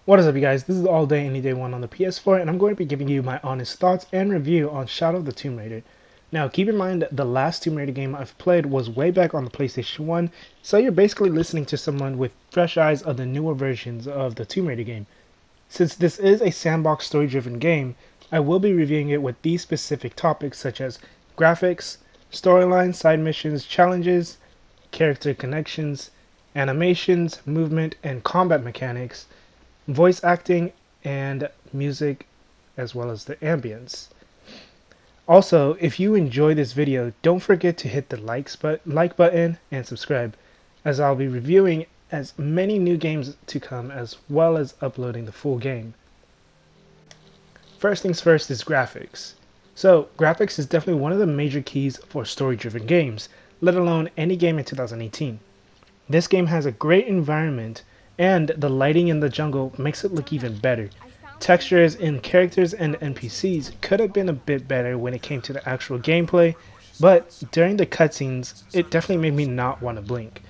What is up, you guys? This is All Day Any Day 1 on the PS4, and I'm going to be giving you my honest thoughts and review on Shadow of the Tomb Raider. Now, keep in mind that the last Tomb Raider game I've played was way back on the PlayStation 1, so you're basically listening to someone with fresh eyes of the newer versions of the Tomb Raider game. Since this is a sandbox story-driven game, I will be reviewing it with these specific topics such as graphics, storyline, side missions, challenges, character connections, animations, movement, and combat mechanics, voice acting, and music, as well as the ambience. Also, if you enjoy this video, don't forget to hit the like button and subscribe, as I'll be reviewing as many new games to come as well as uploading the full game. First things first is graphics. So, graphics is definitely one of the major keys for story-driven games, let alone any game in 2018. This game has a great environment, and the lighting in the jungle makes it look even better. Textures in characters and NPCs could have been a bit better when it came to the actual gameplay, but during the cutscenes, it definitely made me not want to blink.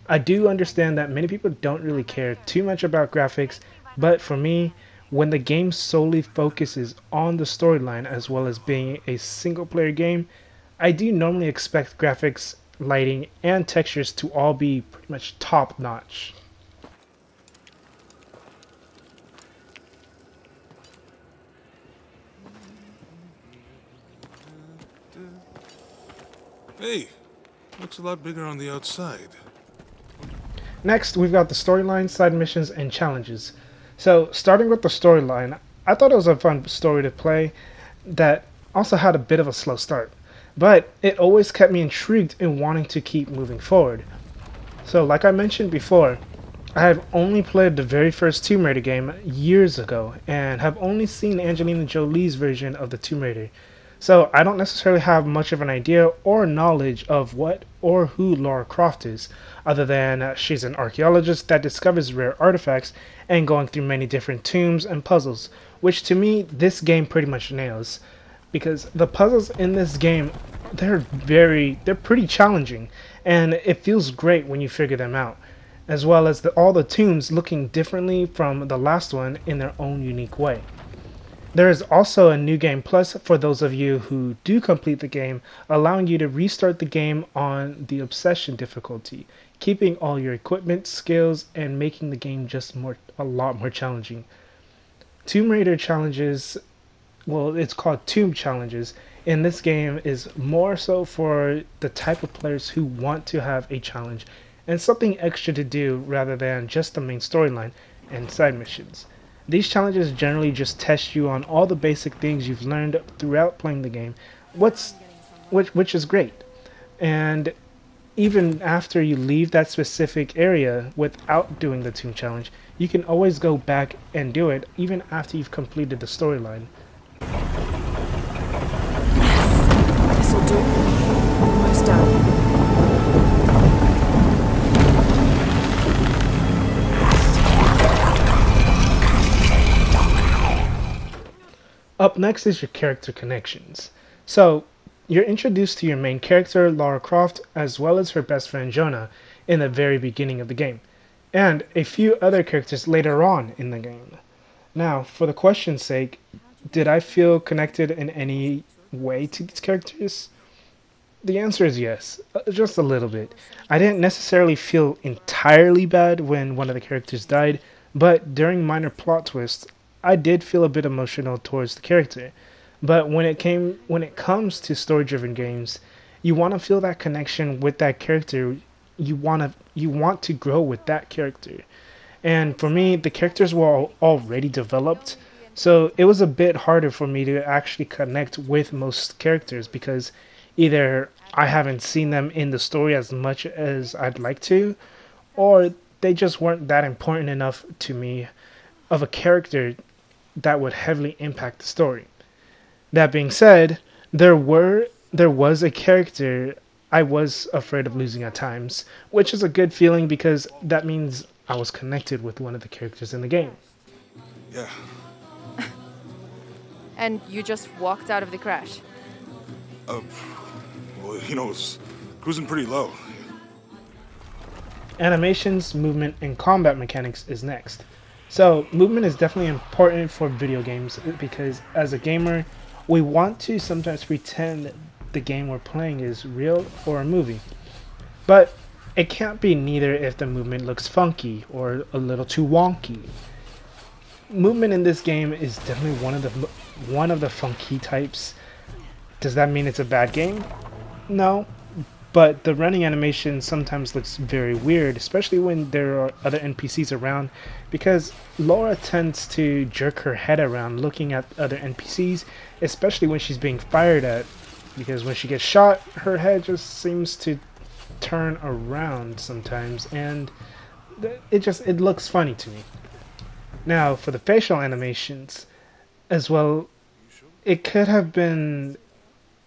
I do understand that many people don't really care too much about graphics, but for me, when the game solely focuses on the storyline as well as being a single player game, I do normally expect graphics, lighting, and textures to all be pretty much top notch. Hey, looks a lot bigger on the outside. Next, we've got the storyline, side missions, and challenges. So, starting with the storyline, I thought it was a fun story to play that also had a bit of a slow start, but it always kept me intrigued and wanting to keep moving forward. So, like I mentioned before, I have only played the very first Tomb Raider game years ago and have only seen Angelina Jolie's version of the Tomb Raider. So I don't necessarily have much of an idea or knowledge of what or who Lara Croft is, other than she's an archaeologist that discovers rare artifacts and going through many different tombs and puzzles, which to me this game pretty much nails, because the puzzles in this game, they're pretty challenging, and it feels great when you figure them out, as well as all the tombs looking differently from the last one in their own unique way. There is also a new game plus for those of you who do complete the game, allowing you to restart the game on the Obsession difficulty, keeping all your equipment, skills, and making the game just a lot more challenging. Tomb Raider challenges, well, it's called Tomb Challenges, in this game is more so for the type of players who want to have a challenge and something extra to do rather than just the main storyline and side missions. These challenges generally just test you on all the basic things you've learned throughout playing the game, which is great. And even after you leave that specific area without doing the Tomb Challenge, you can always go back and do it even after you've completed the storyline. Yes, this'll do. Almost done. Up next is your character connections. So, you're introduced to your main character, Lara Croft, as well as her best friend Jonah in the very beginning of the game, and a few other characters later on in the game. Now, for the question's sake, did I feel connected in any way to these characters? The answer is yes, just a little bit. I didn't necessarily feel entirely bad when one of the characters died, but during minor plot twists, I did feel a bit emotional towards the character. But when it comes to story-driven games, you want to feel that connection with that character. You want to grow with that character. And for me, the characters were already developed, so it was a bit harder for me to actually connect with most characters because either I haven't seen them in the story as much as I'd like to, or they just weren't that important enough to me of a character that would heavily impact the story. That being said, there was a character I was afraid of losing at times, which is a good feeling because that means I was connected with one of the characters in the game. Yeah. And you just walked out of the crash. Well, it's cruising pretty low. Animations, movement, and combat mechanics is next. So movement is definitely important for video games because as a gamer, we want to sometimes pretend the game we're playing is real or a movie. But it can't be neither if the movement looks funky or a little too wonky. Movement in this game is definitely one of the funky types. Does that mean it's a bad game? No, but the running animation sometimes looks very weird, especially when there are other NPCs around, because Laura tends to jerk her head around looking at other NPCs, especially when she's being fired at, because when she gets shot, her head just seems to turn around sometimes, and it looks funny to me. Now, for the facial animations as well, it could have been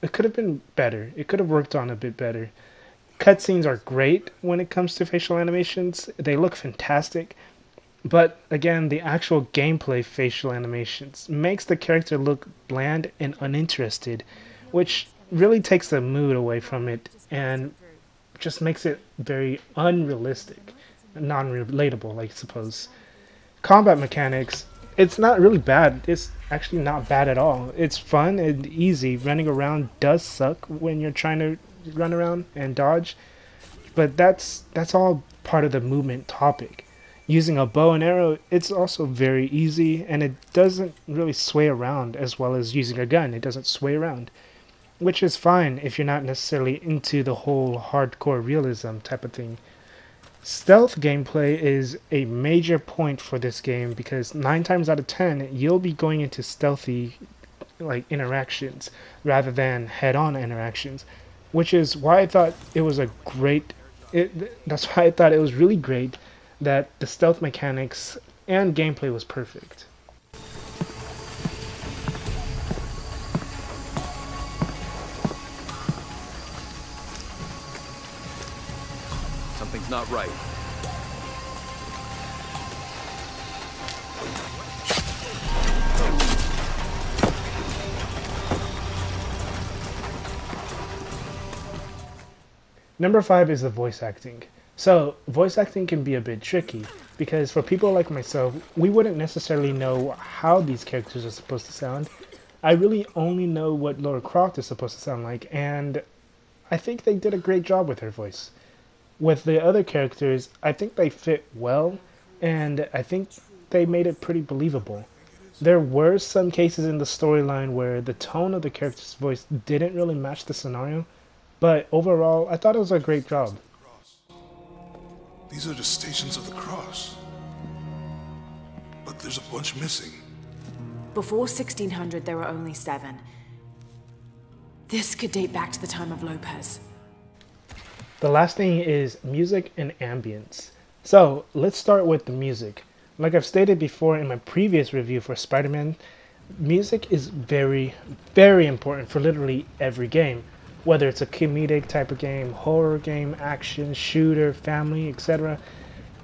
it could have been better. It could have worked on a bit better. Cutscenes are great when it comes to facial animations. They look fantastic. But again, the actual gameplay facial animations makes the character look bland and uninterested, which really takes the mood away from it and just makes it very unrealistic, non-relatable, I suppose. Combat mechanics, it's not really bad. It's actually not bad at all. It's fun and easy. Running around does suck when you're trying to run around and dodge, but that's all part of the movement topic. Using a bow and arrow, it's also very easy, and it doesn't really sway around as well as using a gun. It doesn't sway around, which is fine if you're not necessarily into the whole hardcore realism type of thing. Stealth gameplay is a major point for this game because 9 times out of 10 you'll be going into stealthy interactions rather than head-on interactions, which is why I thought it was a great that's why I thought it was really great that the stealth mechanics and gameplay was perfect. Something's not right. Number 5 is the voice acting. So, voice acting can be a bit tricky, because for people like myself, we wouldn't necessarily know how these characters are supposed to sound. I really only know what Lara Croft is supposed to sound like, and I think they did a great job with her voice. With the other characters, I think they fit well, and I think they made it pretty believable. There were some cases in the storyline where the tone of the character's voice didn't really match the scenario, but overall, I thought it was a great job. These are the stations of the cross. But there's a bunch missing. Before 1600, there were only 7. This could date back to the time of Lopez. The last thing is music and ambience. So, let's start with the music. Like I've stated before in my previous review for Spider-Man, music is very, very important for literally every game. Whether it's a comedic type of game, horror game, action, shooter, family, etc.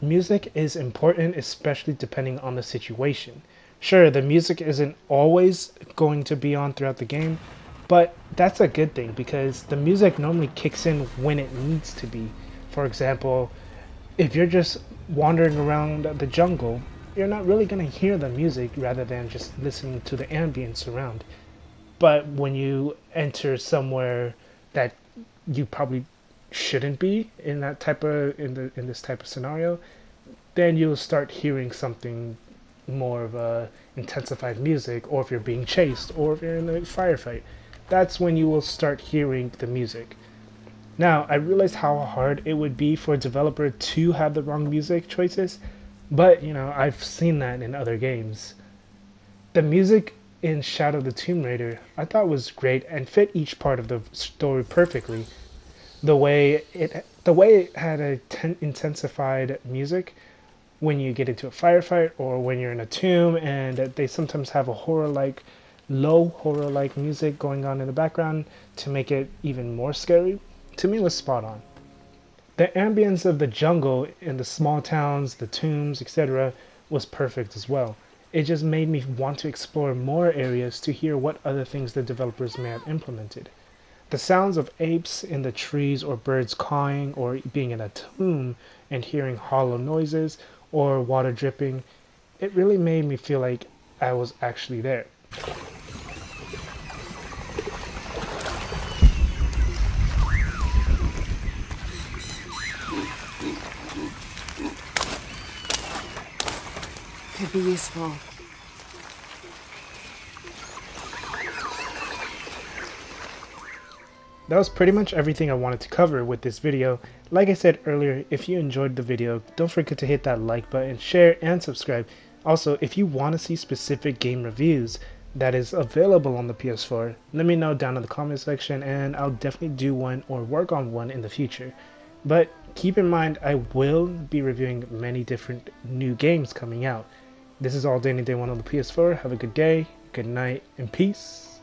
Music is important, especially depending on the situation. Sure, the music isn't always going to be on throughout the game, but that's a good thing because the music normally kicks in when it needs to be. For example, if you're just wandering around the jungle, you're not really going to hear the music rather than just listening to the ambience around. But when you enter somewhere that you probably shouldn't be in that type of in this type of scenario, then you'll start hearing something more of a intensified music, or if you're being chased, or if you're in a firefight, that's when you will start hearing the music. Now, I realized how hard it would be for a developer to have the wrong music choices, but I've seen that in other games. The music in Shadow of the Tomb Raider I thought was great and fit each part of the story perfectly. The way it had a intensified music when you get into a firefight or when you're in a tomb, and they sometimes have a low horror-like music going on in the background to make it even more scary, to me was spot on. The ambience of the jungle in the small towns, the tombs, etc. was perfect as well. It just made me want to explore more areas to hear what other things the developers may have implemented. The sounds of apes in the trees, or birds cawing, or being in a tomb and hearing hollow noises or water dripping, it really made me feel like I was actually there. Could be useful. That was pretty much everything I wanted to cover with this video. Like I said earlier, if you enjoyed the video, don't forget to hit that like button, share, and subscribe. Also, if you want to see specific game reviews that is available on the PS4, let me know down in the comment section and I'll definitely do one or work on one in the future. But keep in mind, I will be reviewing many different new games coming out. This is all Day 1 on the PS4. Have a good day, good night, and peace.